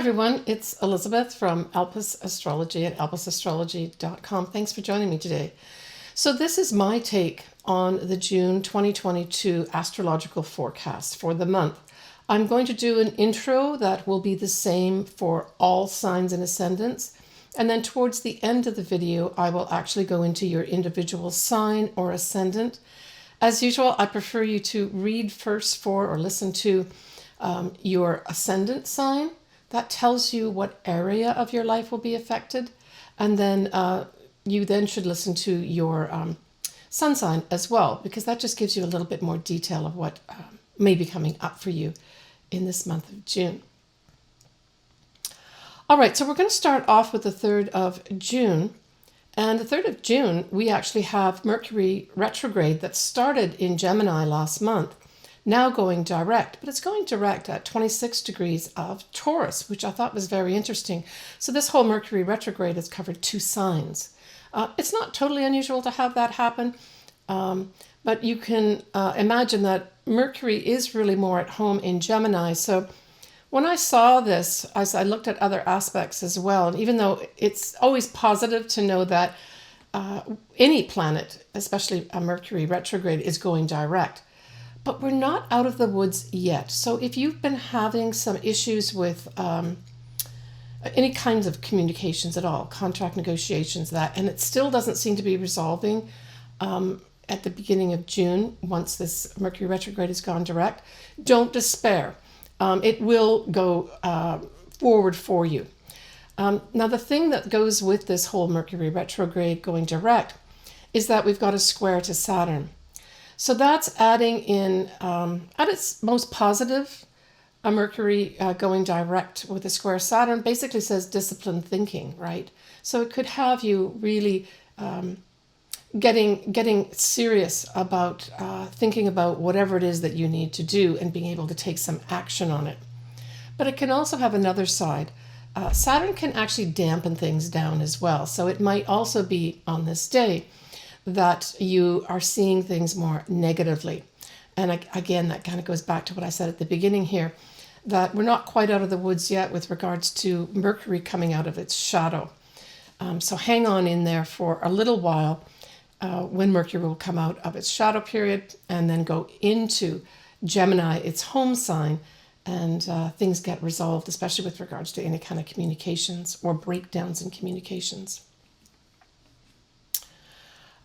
everyone, it's Elizabeth from Alpus Astrology at alpusastrology.com. Thanks for joining me today. So this is my take on the June 2022 astrological forecast for the month. I'm going to do an intro that will be the same for all signs and ascendants. And then towards the end of the video, I will actually go into your individual sign or ascendant. As usual, I prefer you to read first for or listen to your ascendant sign. That tells you what area of your life will be affected. And then you then should listen to your sun sign as well, because that just gives you a little bit more detail of what may be coming up for you in this month of June. All right, so we're going to start off with the 3rd of June. And the 3rd of June, we actually have Mercury retrograde that started in Gemini last month, now going direct, but it's going direct at 26 degrees of Taurus, which I thought was very interesting. So this whole Mercury retrograde has covered 2 signs. It's not totally unusual to have that happen, but you can imagine that Mercury is really more at home in Gemini. So when I saw this, as I looked at other aspects as well, and even though it's always positive to know that any planet, especially a Mercury retrograde, is going direct, but we're not out of the woods yet. So if you've been having some issues with any kinds of communications at all, contract negotiations, and it still doesn't seem to be resolving at the beginning of June, once this Mercury retrograde has gone direct, don't despair. It will go forward for you. Now, the thing that goes with this whole Mercury retrograde going direct is that we've got a square to Saturn. So that's adding in, at its most positive, a Mercury going direct with a square Saturn basically says disciplined thinking, right? So it could have you really getting serious about thinking about whatever it is that you need to do and being able to take some action on it. But it can also have another side. Saturn can actually dampen things down as well. So it might also be on this day that you are seeing things more negatively. And again, that kind of goes back to what I said at the beginning here, that we're not quite out of the woods yet with regards to Mercury coming out of its shadow. So hang on in there for a little while when Mercury will come out of its shadow period and then go into Gemini, its home sign, and things get resolved, especially with regards to any kind of communications or breakdowns in communications.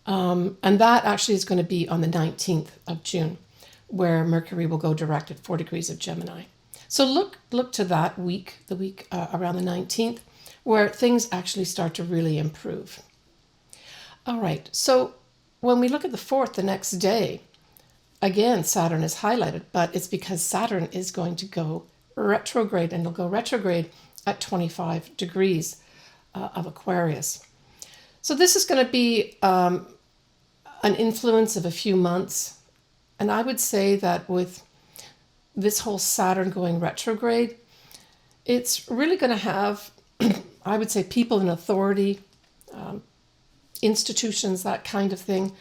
And that actually is going to be on the 19th of June, where Mercury will go direct at 4 degrees of Gemini. So look to that week, the week around the 19th, where things actually start to really improve. All right, so when we look at the 4th, the next day, again, Saturn is highlighted, but it's because Saturn is going to go retrograde, and it'll go retrograde at 25 degrees of Aquarius. So this is going to be an influence of a few months. And I would say that with this whole Saturn going retrograde, it's really going to have, I would say, people in authority, institutions, that kind of thing,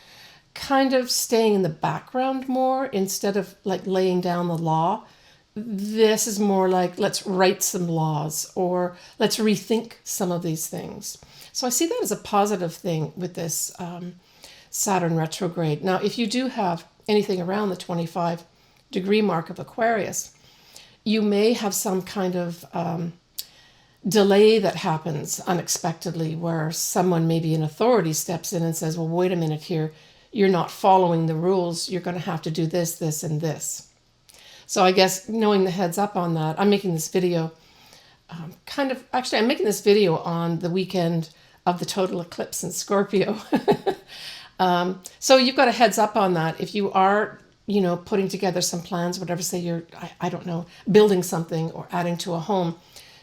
kind of staying in the background more instead of like laying down the law. This is more like, let's write some laws or let's rethink some of these things. So I see that as a positive thing with this Saturn retrograde. Now, if you do have anything around the 25 degree mark of Aquarius, you may have some kind of delay that happens unexpectedly where someone, maybe in authority, steps in and says, well, wait a minute here, you're not following the rules. You're going to have to do this, this, and this. So I guess knowing the heads up on that, I'm making this video I'm making this video on the weekend of the total eclipse in Scorpio. So you've got a heads up on that. If you are, putting together some plans, whatever, say you're, I don't know, building something or adding to a home,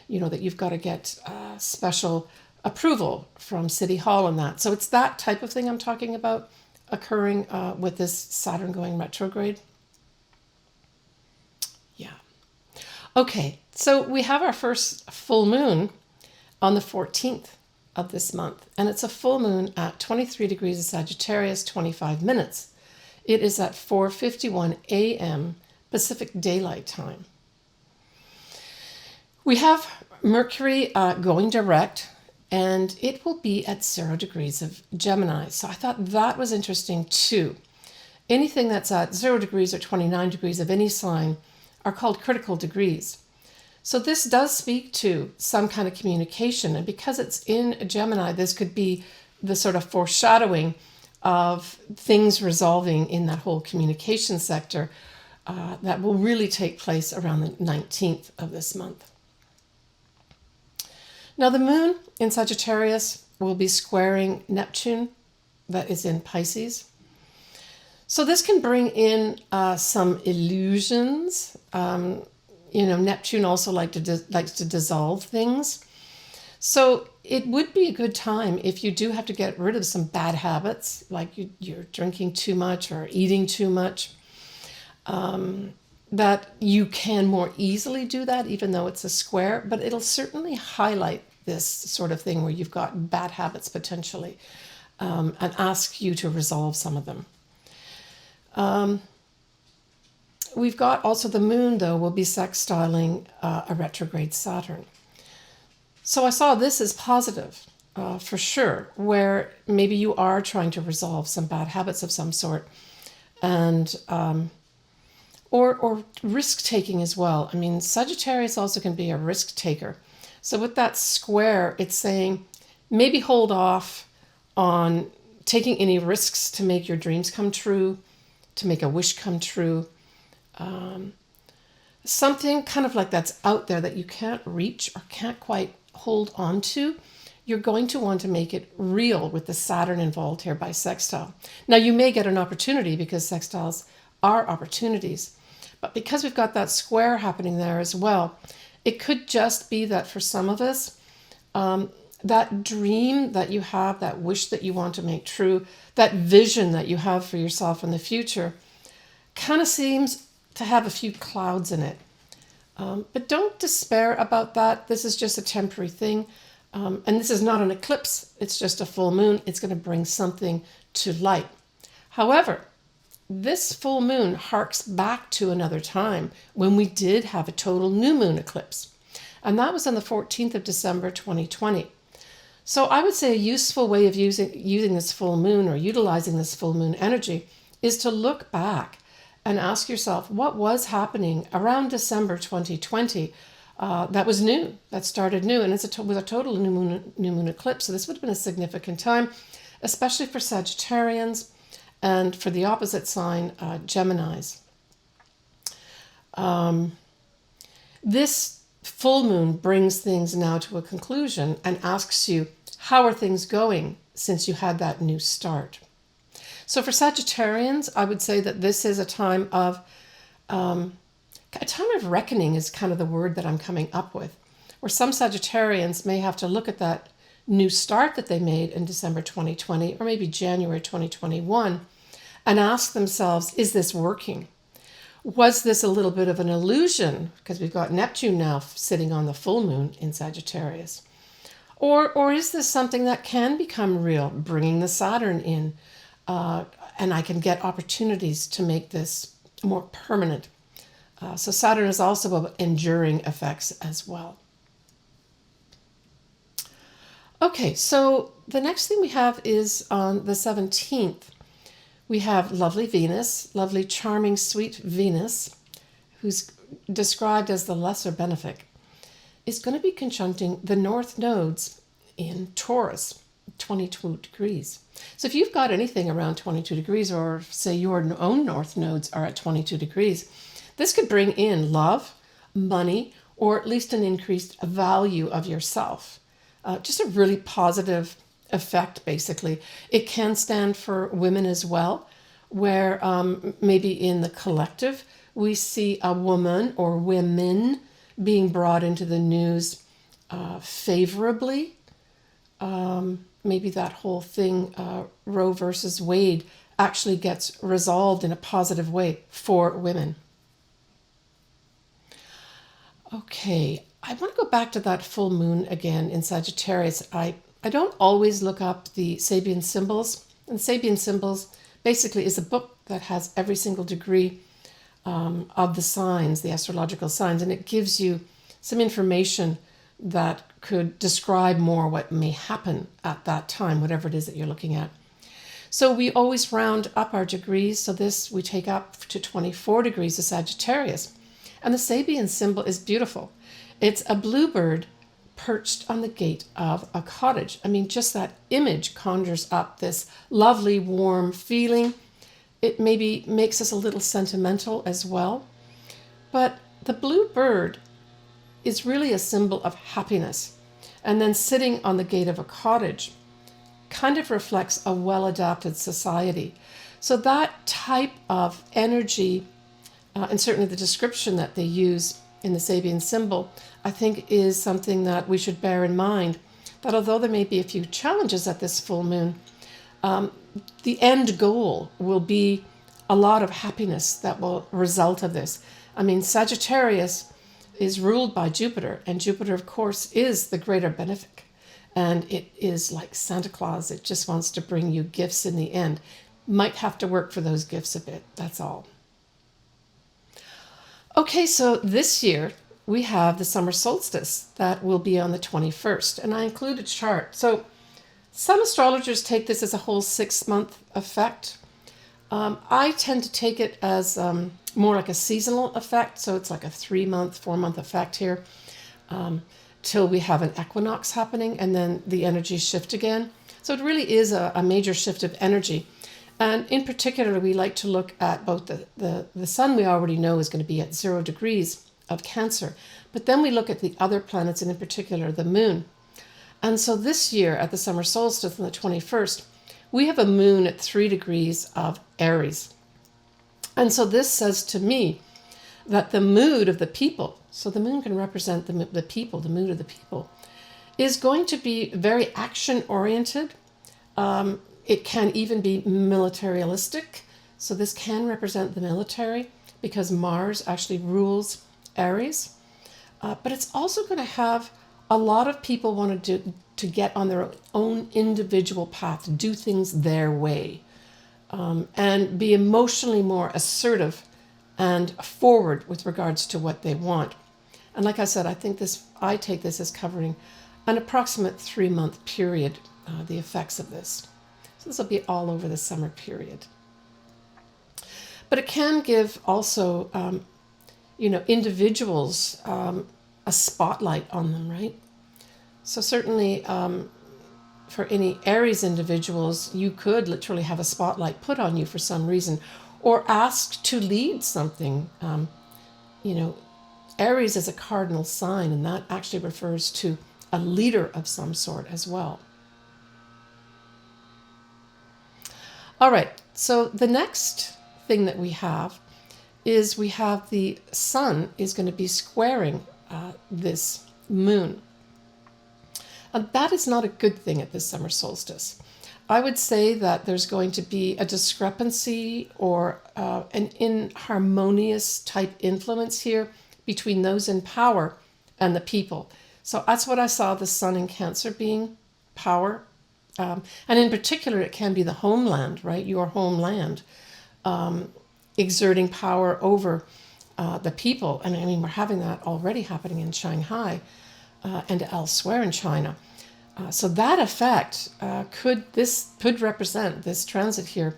that you've got to get special approval from City Hall on that. So it's that type of thing I'm talking about occurring with this Saturn going retrograde. Yeah. Okay, so we have our first full moon on the 14th of this month, and it's a full moon at 23 degrees of Sagittarius, 25 minutes. It is at 4:51 a.m. Pacific Daylight Time. We have Mercury going direct, and it will be at 0 degrees of Gemini. So I thought that was interesting too. Anything that's at 0 degrees or 29 degrees of any sign are called critical degrees. So this does speak to some kind of communication. And because it's in Gemini, this could be the sort of foreshadowing of things resolving in that whole communication sector that will really take place around the 19th of this month. Now the moon in Sagittarius will be squaring Neptune, that is in Pisces. So this can bring in some illusions. Neptune also likes to dissolve things. So it would be a good time if you do have to get rid of some bad habits, like you're drinking too much or eating too much, that you can more easily do that, even though it's a square, but it'll certainly highlight this sort of thing where you've got bad habits potentially, and ask you to resolve some of them. We've got also the moon, though, will be sextiling a retrograde Saturn. So I saw this as positive, for sure, where maybe you are trying to resolve some bad habits of some sort, and or risk-taking as well. I mean, Sagittarius also can be a risk-taker. So with that square, it's saying maybe hold off on taking any risks to make your dreams come true, to make a wish come true. Something kind of like that's out there that you can't reach or can't quite hold on to. You're going to want to make it real with the Saturn involved here by sextile. Now you may get an opportunity because sextiles are opportunities, but because we've got that square happening there as well, it could just be that for some of us, that dream that you have, that wish that you want to make true, that vision that you have for yourself in the future, kind of seems to have a few clouds in it. But don't despair about that. This is just a temporary thing. And this is not an eclipse. It's just a full moon. It's going to bring something to light. However, this full moon harks back to another time when we did have a total new moon eclipse. And that was on the 14th of December, 2020. So I would say a useful way of using this full moon or utilizing this full moon energy is to look back and ask yourself what was happening around December 2020 that was new, that started new, and it was a total new moon eclipse. So this would have been a significant time, especially for Sagittarians and for the opposite sign, Geminis. This full moon brings things now to a conclusion and asks you, how are things going since you had that new start? So for Sagittarians, I would say that this is a time of reckoning is kind of the word that I'm coming up with, where some Sagittarians may have to look at that new start that they made in December 2020 or maybe January 2021 and ask themselves, is this working? Was this a little bit of an illusion? Because we've got Neptune now sitting on the full moon in Sagittarius. Or is this something that can become real, bringing the Saturn in, and I can get opportunities to make this more permanent? So Saturn is also about enduring effects as well. Okay, so the next thing we have is on the 17th. We have lovely Venus, lovely, charming, sweet Venus, who's described as the lesser benefic, is going to be conjuncting the north nodes in Taurus, 22 degrees. So if you've got anything around 22 degrees, or say your own north nodes are at 22 degrees, this could bring in love, money, or at least an increased value of yourself. Just a really positive effect, basically. It can stand for women as well, where maybe in the collective, we see a woman or women being brought into the news favorably. Maybe that whole thing, Roe versus Wade, actually gets resolved in a positive way for women. Okay, I want to go back to that full moon again in Sagittarius. I don't always look up the Sabian symbols. And Sabian symbols basically is a book that has every single degree of the signs, the astrological signs, and it gives you some information that could describe more what may happen at that time, whatever it is that you're looking at. So we always round up our degrees. So this we take up to 24 degrees of Sagittarius. And the Sabian symbol is beautiful. It's a bluebird perched on the gate of a cottage. I mean, just that image conjures up this lovely, warm feeling. It maybe makes us a little sentimental as well. But the blue bird is really a symbol of happiness. And then sitting on the gate of a cottage kind of reflects a well-adapted society. So that type of energy, and certainly the description that they use in the Sabian symbol, I think is something that we should bear in mind, that although there may be a few challenges at this full moon, the end goal will be a lot of happiness that will result of this. I mean, Sagittarius is ruled by Jupiter, and Jupiter, of course, is the greater benefic. And it is like Santa Claus. It just wants to bring you gifts in the end. Might have to work for those gifts a bit, that's all. Okay, so this year we have the summer solstice that will be on the 21st, and I include a chart. So some astrologers take this as a whole 6-month effect. I tend to take it as more like a seasonal effect, so it's like a 3-month, 4-month effect here, till we have an equinox happening, and then the energies shift again. So it really is a major shift of energy. And in particular, we like to look at both the sun we already know is going to be at 0 degrees of Cancer, but then we look at the other planets, and in particular the moon. And so this year at the summer solstice on the 21st, we have a moon at 3 degrees of Aries. And so this says to me that the mood of the people, so the moon can represent the people, the mood of the people, is going to be very action-oriented. It can even be militaristic. So this can represent the military because Mars actually rules Aries. But it's also going to have a lot of people want to get on their own individual path, do things their way, and be emotionally more assertive and forward with regards to what they want. And like I said, I take this as covering an approximate 3-month period, the effects of this. So this will be all over the summer period. But it can give also, individuals a spotlight on them, right? So certainly for any Aries individuals, you could literally have a spotlight put on you for some reason, or asked to lead something. Aries is a cardinal sign, and that actually refers to a leader of some sort as well. All right, so the next thing that we have is we have the sun is going to be squaring this moon. And that is not a good thing at this summer solstice. I would say that there's going to be a discrepancy or an inharmonious type influence here between those in power and the people. So that's what I saw the sun in Cancer being, power. And in particular, it can be the homeland, right? Your homeland, exerting power over the people. And I mean, we're having that already happening in Shanghai and elsewhere in China. So that effect could represent this transit here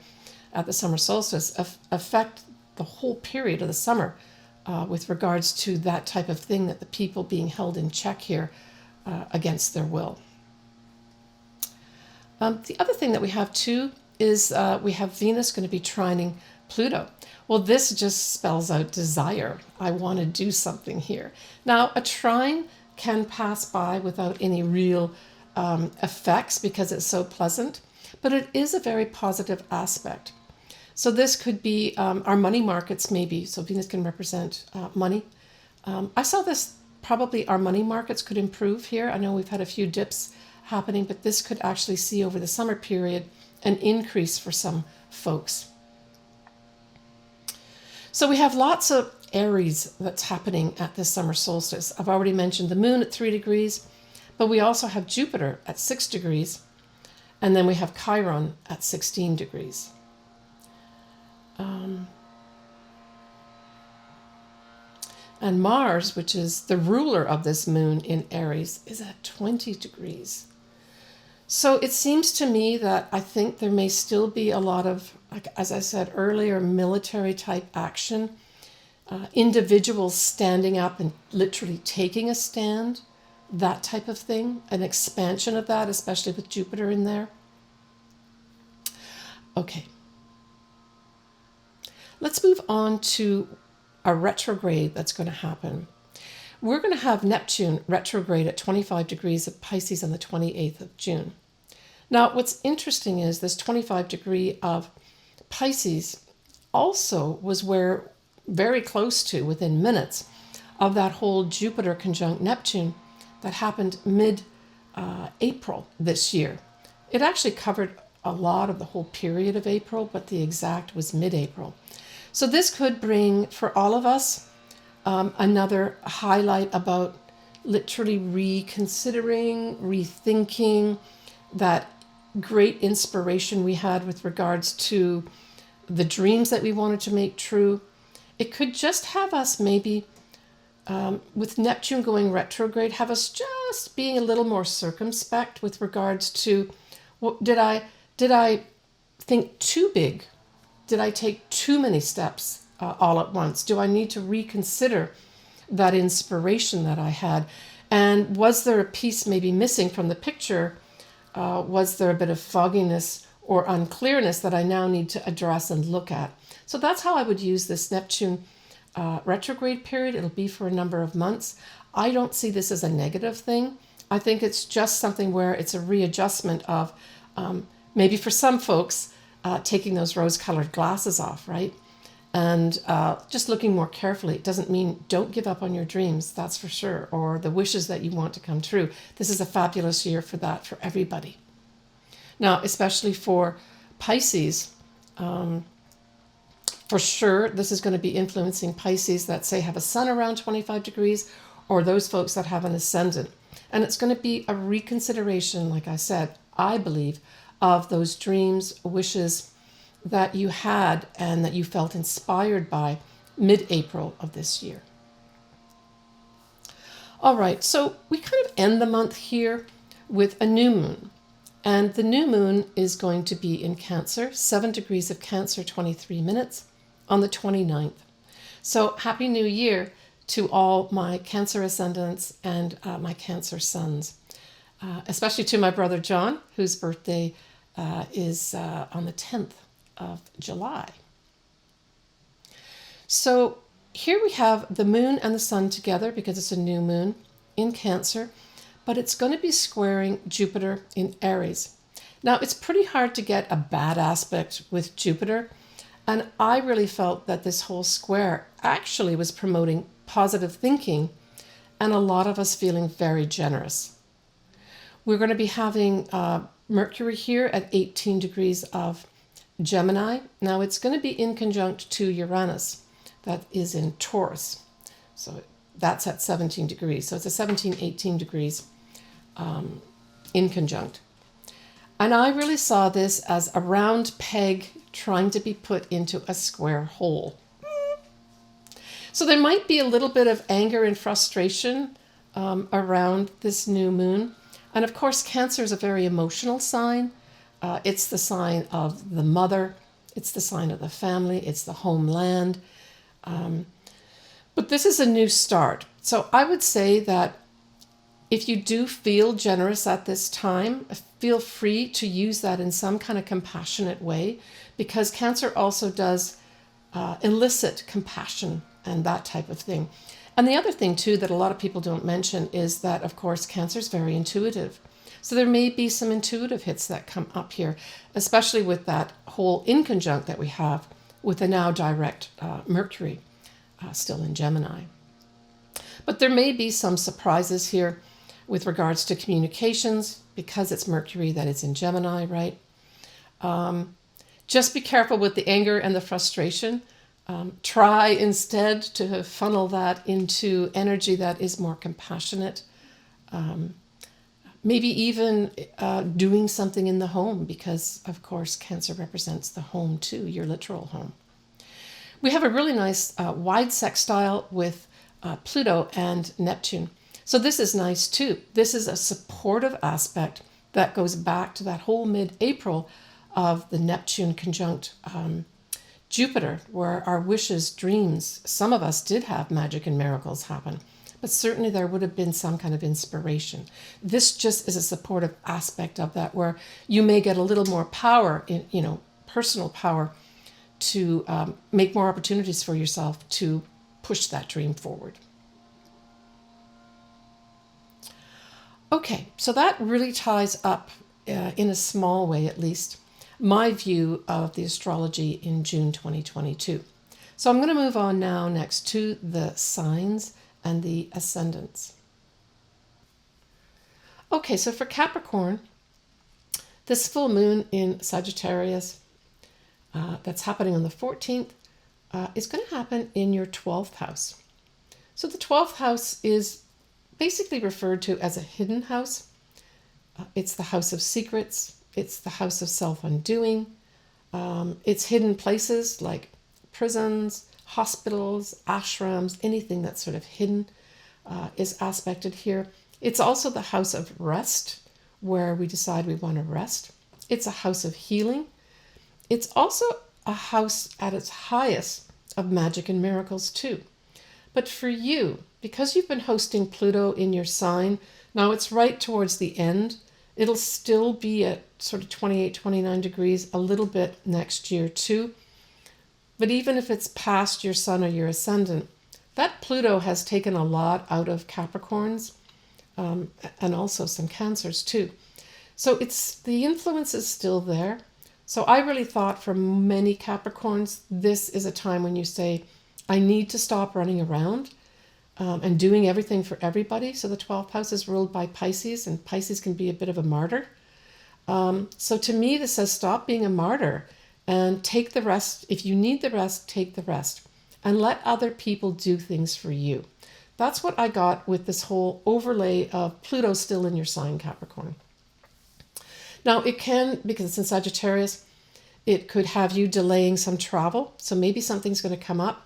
at the summer solstice, affect the whole period of the summer with regards to that type of thing, that the people being held in check here against their will. The other thing that we have too is we have Venus going to be trining Pluto. Well, this just spells out desire. I want to do something here. Now, a trine can pass by without any real effects because it's so pleasant, but it is a very positive aspect. So this could be our money markets maybe. So Venus can represent money. I saw this, probably our money markets could improve here. I know we've had a few dips happening, but this could actually see over the summer period an increase for some folks. So we have lots of Aries that's happening at this summer solstice. I've already mentioned the moon at 3 degrees, but we also have Jupiter at 6 degrees, and then we have Chiron at 16 degrees. And Mars, which is the ruler of this moon in Aries, is at 20 degrees. So it seems to me that I think there may still be a lot of, like as I said earlier, military type action, individuals standing up and literally taking a stand, that type of thing, an expansion of that, especially with Jupiter in there. Okay. Let's move on to a retrograde that's going to happen. We're going to have Neptune retrograde at 25 degrees of Pisces on the 28th of June. Now, what's interesting is this 25 degree of Pisces also was where, very close to, within minutes, of that whole Jupiter conjunct Neptune that happened mid-April this year. It actually covered a lot of the whole period of April, but the exact was mid-April. So this could bring, for all of us, another highlight about literally reconsidering, rethinking that great inspiration we had with regards to the dreams that we wanted to make true. It could just have us maybe, with Neptune going retrograde, have us just being a little more circumspect with regards to, did I think too big? Did I take too many steps all at once? Do I need to reconsider that inspiration that I had? And was there a piece maybe missing from the picture? Was there a bit of fogginess or unclearness that I now need to address and look at? So that's how I would use this Neptune retrograde period. It'll be for a number of months. I don't see this as a negative thing. I think it's just something where it's a readjustment of maybe for some folks, taking those rose-colored glasses off, right? And just looking more carefully. It doesn't mean don't give up on your dreams, that's for sure, or the wishes that you want to come true. This is a fabulous year for that, for everybody. Now, especially for Pisces, for sure, this is going to be influencing Pisces that, say, have a sun around 25 degrees, or those folks that have an ascendant. And it's going to be a reconsideration, like I said, I believe, of those dreams, wishes that you had and that you felt inspired by mid-April of this year. All right, so we kind of end the month here with a new moon. And the new moon is going to be in Cancer, 7 degrees of Cancer, 23 minutes, on the 29th. So happy New Year to all my Cancer ascendants and my Cancer sons, especially to my brother John, whose birthday is on the 10th of July. So here we have the moon and the sun together because it's a new moon in Cancer, but it's going to be squaring Jupiter in Aries. Now, it's pretty hard to get a bad aspect with Jupiter, and I really felt that this whole square actually was promoting positive thinking and a lot of us feeling very generous. We're going to be having Mercury here at 18 degrees of Gemini. Now it's going to be in conjunct to Uranus, that is in Taurus. So that's at 17 degrees. So it's a 17, 18 degrees in conjunct. And I really saw this as a round peg trying to be put into a square hole. So there might be a little bit of anger and frustration around this new moon. And of course, Cancer is a very emotional sign. It's the sign of the mother. It's the sign of the family. It's the homeland. But this is a new start. So I would say that if you do feel generous at this time, feel free to use that in some kind of compassionate way, because Cancer also does elicit compassion and that type of thing. And the other thing, too, that a lot of people don't mention is that, of course, Cancer is very intuitive. So there may be some intuitive hits that come up here, especially with that whole inconjunct that we have with the now direct Mercury still in Gemini. But there may be some surprises here with regards to communications, because it's Mercury that is in Gemini, right? Just be careful with the anger and the frustration. Try instead to funnel that into energy that is more compassionate. Maybe even doing something in the home, because, of course, Cancer represents the home too, your literal home. We have a really nice wide sextile with Pluto and Neptune. So this is nice too. This is a supportive aspect that goes back to that whole mid-April of the Neptune conjunct Jupiter, where our wishes, dreams, some of us did have magic and miracles happen, but certainly there would have been some kind of inspiration. This just is a supportive aspect of that, where you may get a little more power in, personal power to make more opportunities for yourself to push that dream forward. Okay, so that really ties up, in a small way at least, my view of the astrology in June 2022. So I'm going to move on now next to the signs and the ascendants. Okay, so for Capricorn, this full moon in Sagittarius that's happening on the 14th is going to happen in your 12th house. So the 12th house is basically referred to as a hidden house. It's the house of secrets. It's the house of self-undoing. It's hidden places like prisons, hospitals, ashrams, anything that's sort of hidden is aspected here. It's also the house of rest, where we decide we want to rest. It's a house of healing. It's also a house at its highest of magic and miracles too. But for you, because you've been hosting Pluto in your sign, now it's right towards the end. It'll still be at sort of 28, 29 degrees a little bit next year too. But even if it's past your sun or your ascendant, that Pluto has taken a lot out of Capricorns, and also some Cancers too. So the influence is still there. So I really thought for many Capricorns, this is a time when you say, I need to stop running around and doing everything for everybody. So the 12th house is ruled by Pisces, and Pisces can be a bit of a martyr. So to me, this says stop being a martyr and take the rest. If you need the rest, take the rest and let other people do things for you. That's what I got with this whole overlay of Pluto still in your sign, Capricorn. Now it can, because it's in Sagittarius, it could have you delaying some travel. So maybe something's going to come up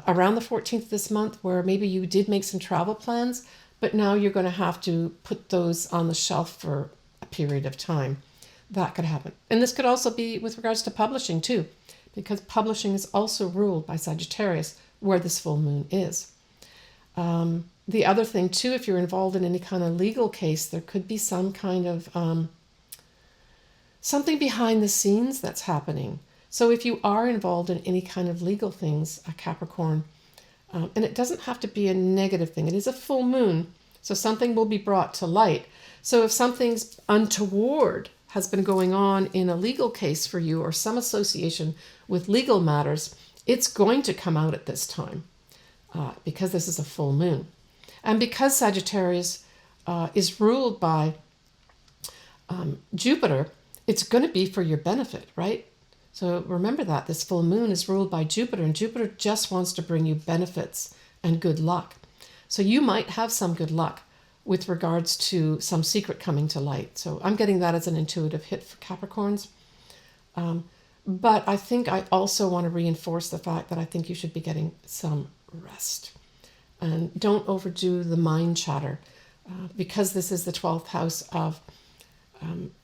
around the 14th this month where maybe you did make some travel plans, but now you're going to have to put those on the shelf for a period of time. That could happen. And this could also be with regards to publishing too, because publishing is also ruled by Sagittarius, where this full moon is. The other thing too, if you're involved in any kind of legal case, there could be some kind of something behind the scenes that's happening. So if you are involved in any kind of legal things, a Capricorn, and it doesn't have to be a negative thing, it is a full moon, so something will be brought to light. So if something's untoward has been going on in a legal case for you or some association with legal matters, it's going to come out at this time because this is a full moon. And because Sagittarius is ruled by Jupiter, it's going to be for your benefit, right? So remember that this full moon is ruled by Jupiter, and Jupiter just wants to bring you benefits and good luck. So you might have some good luck with regards to some secret coming to light. So I'm getting that as an intuitive hit for Capricorns. But I think I also want to reinforce the fact that I think you should be getting some rest. And don't overdo the mind chatter, because this is the 12th house of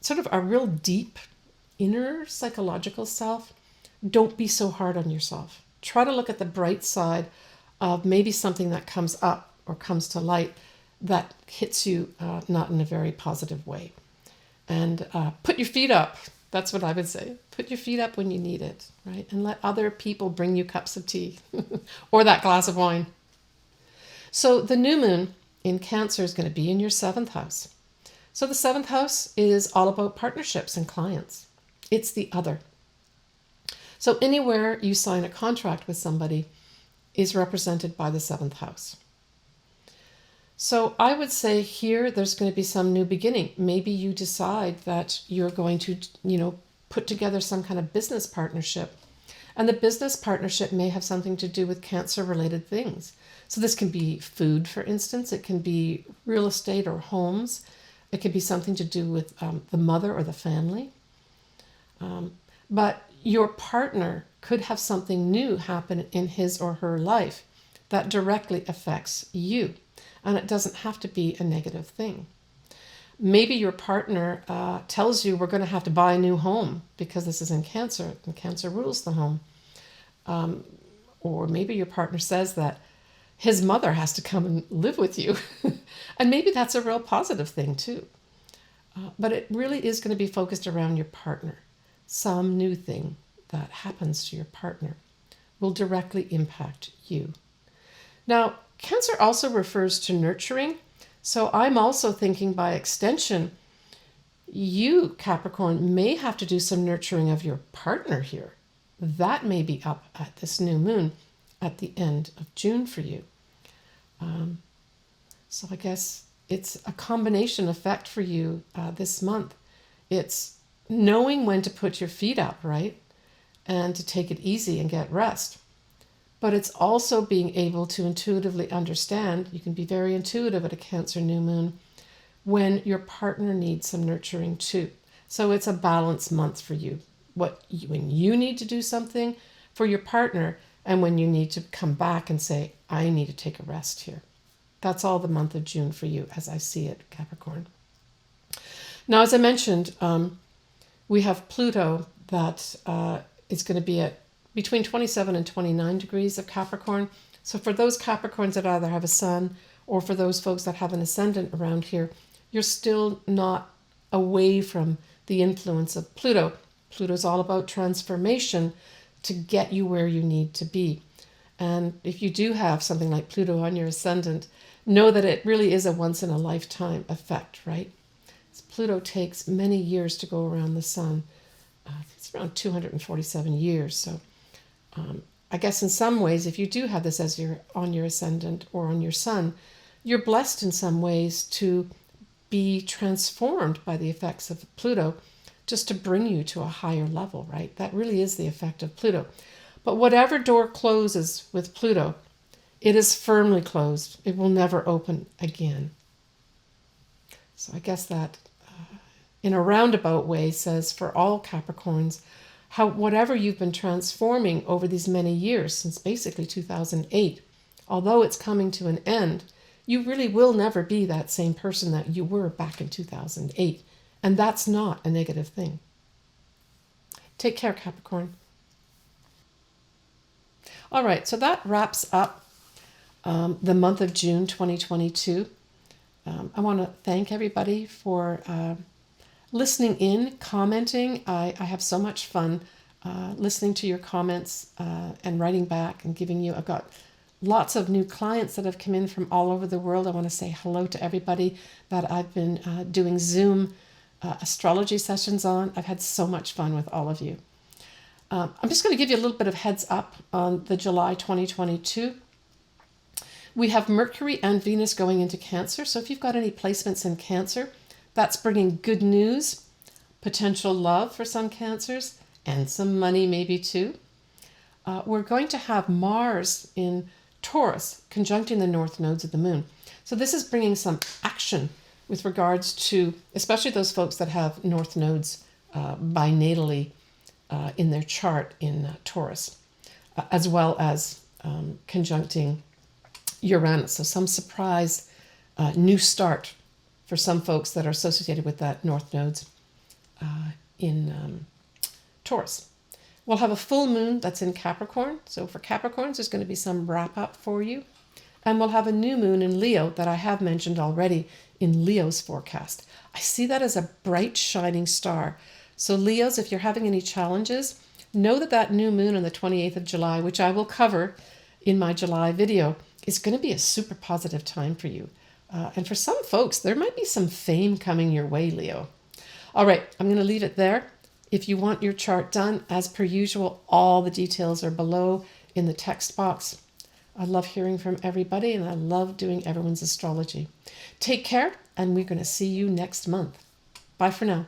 sort of a real deep inner psychological self. Don't be so hard on yourself. Try to look at the bright side of maybe something that comes up or comes to light that hits you not in a very positive way. And put your feet up. That's what I would say. Put your feet up when you need it, right? And let other people bring you cups of tea or that glass of wine. So the new moon in Cancer is going to be in your 7th house. So the 7th house is all about partnerships and clients. It's the other. So anywhere you sign a contract with somebody is represented by the 7th house. So I would say here there's going to be some new beginning. Maybe you decide that you're going to, put together some kind of business partnership. And the business partnership may have something to do with Cancer-related things. So this can be food, for instance. It can be real estate or homes. It could be something to do with the mother or the family. But your partner could have something new happen in his or her life that directly affects you. And it doesn't have to be a negative thing. Maybe your partner tells you we're going to have to buy a new home because this is in Cancer, and Cancer rules the home. Or maybe your partner says that his mother has to come and live with you. And maybe that's a real positive thing too. But it really is going to be focused around your partner. Some new thing that happens to your partner will directly impact you. Now, Cancer also refers to nurturing. So I'm also thinking by extension, you, Capricorn, may have to do some nurturing of your partner here. That may be up at this new moon at the end of June for you. So I guess it's a combination effect for you this month. It's knowing when to put your feet up, right? And to take it easy and get rest. But it's also being able to intuitively understand, you can be very intuitive at a Cancer new moon, when your partner needs some nurturing too. So it's a balanced month for you. When you need to do something for your partner and when you need to come back and say, I need to take a rest here. That's all the month of June for you as I see it, Capricorn. Now, as I mentioned, we have Pluto that is going to be at between 27 and 29 degrees of Capricorn. So for those Capricorns that either have a sun or for those folks that have an ascendant around here, you're still not away from the influence of Pluto. Pluto's all about transformation to get you where you need to be. And if you do have something like Pluto on your ascendant, know that it really is a once in a lifetime effect, right? Pluto takes many years to go around the sun. It's around 247 years. So I guess in some ways, if you do have this as on your ascendant or on your sun, you're blessed in some ways to be transformed by the effects of Pluto just to bring you to a higher level, right? That really is the effect of Pluto. But whatever door closes with Pluto, it is firmly closed. It will never open again. So I guess that in a roundabout way says for all Capricorns, how whatever you've been transforming over these many years, since basically 2008, although it's coming to an end, you really will never be that same person that you were back in 2008. And that's not a negative thing. Take care, Capricorn. All right, so that wraps up the month of June 2022. I want to thank everybody for listening in, commenting. I have so much fun listening to your comments and writing back and giving you. I've got lots of new clients that have come in from all over the world. I want to say hello to everybody that I've been doing Zoom astrology sessions on. I've had so much fun with all of you. I'm just going to give you a little bit of heads up on the July 2022. We have Mercury and Venus going into Cancer. So if you've got any placements in Cancer, that's bringing good news, potential love for some Cancers, and some money maybe too. We're going to have Mars in Taurus conjuncting the north nodes of the moon. So this is bringing some action with regards to, especially those folks that have north nodes binatally in their chart in Taurus, as well as conjuncting Uranus. So some surprise new start for some folks that are associated with that north nodes in Taurus. We'll have a full moon that's in Capricorn. So for Capricorns, there's going to be some wrap up for you. And we'll have a new moon in Leo that I have mentioned already in Leo's forecast. I see that as a bright, shining star. So Leos, if you're having any challenges, know that that new moon on the 28th of July, which I will cover in my July video, is going to be a super positive time for you. And for some folks, there might be some fame coming your way, Leo. All right, I'm going to leave it there. If you want your chart done, as per usual, all the details are below in the text box. I love hearing from everybody, and I love doing everyone's astrology. Take care, and we're going to see you next month. Bye for now.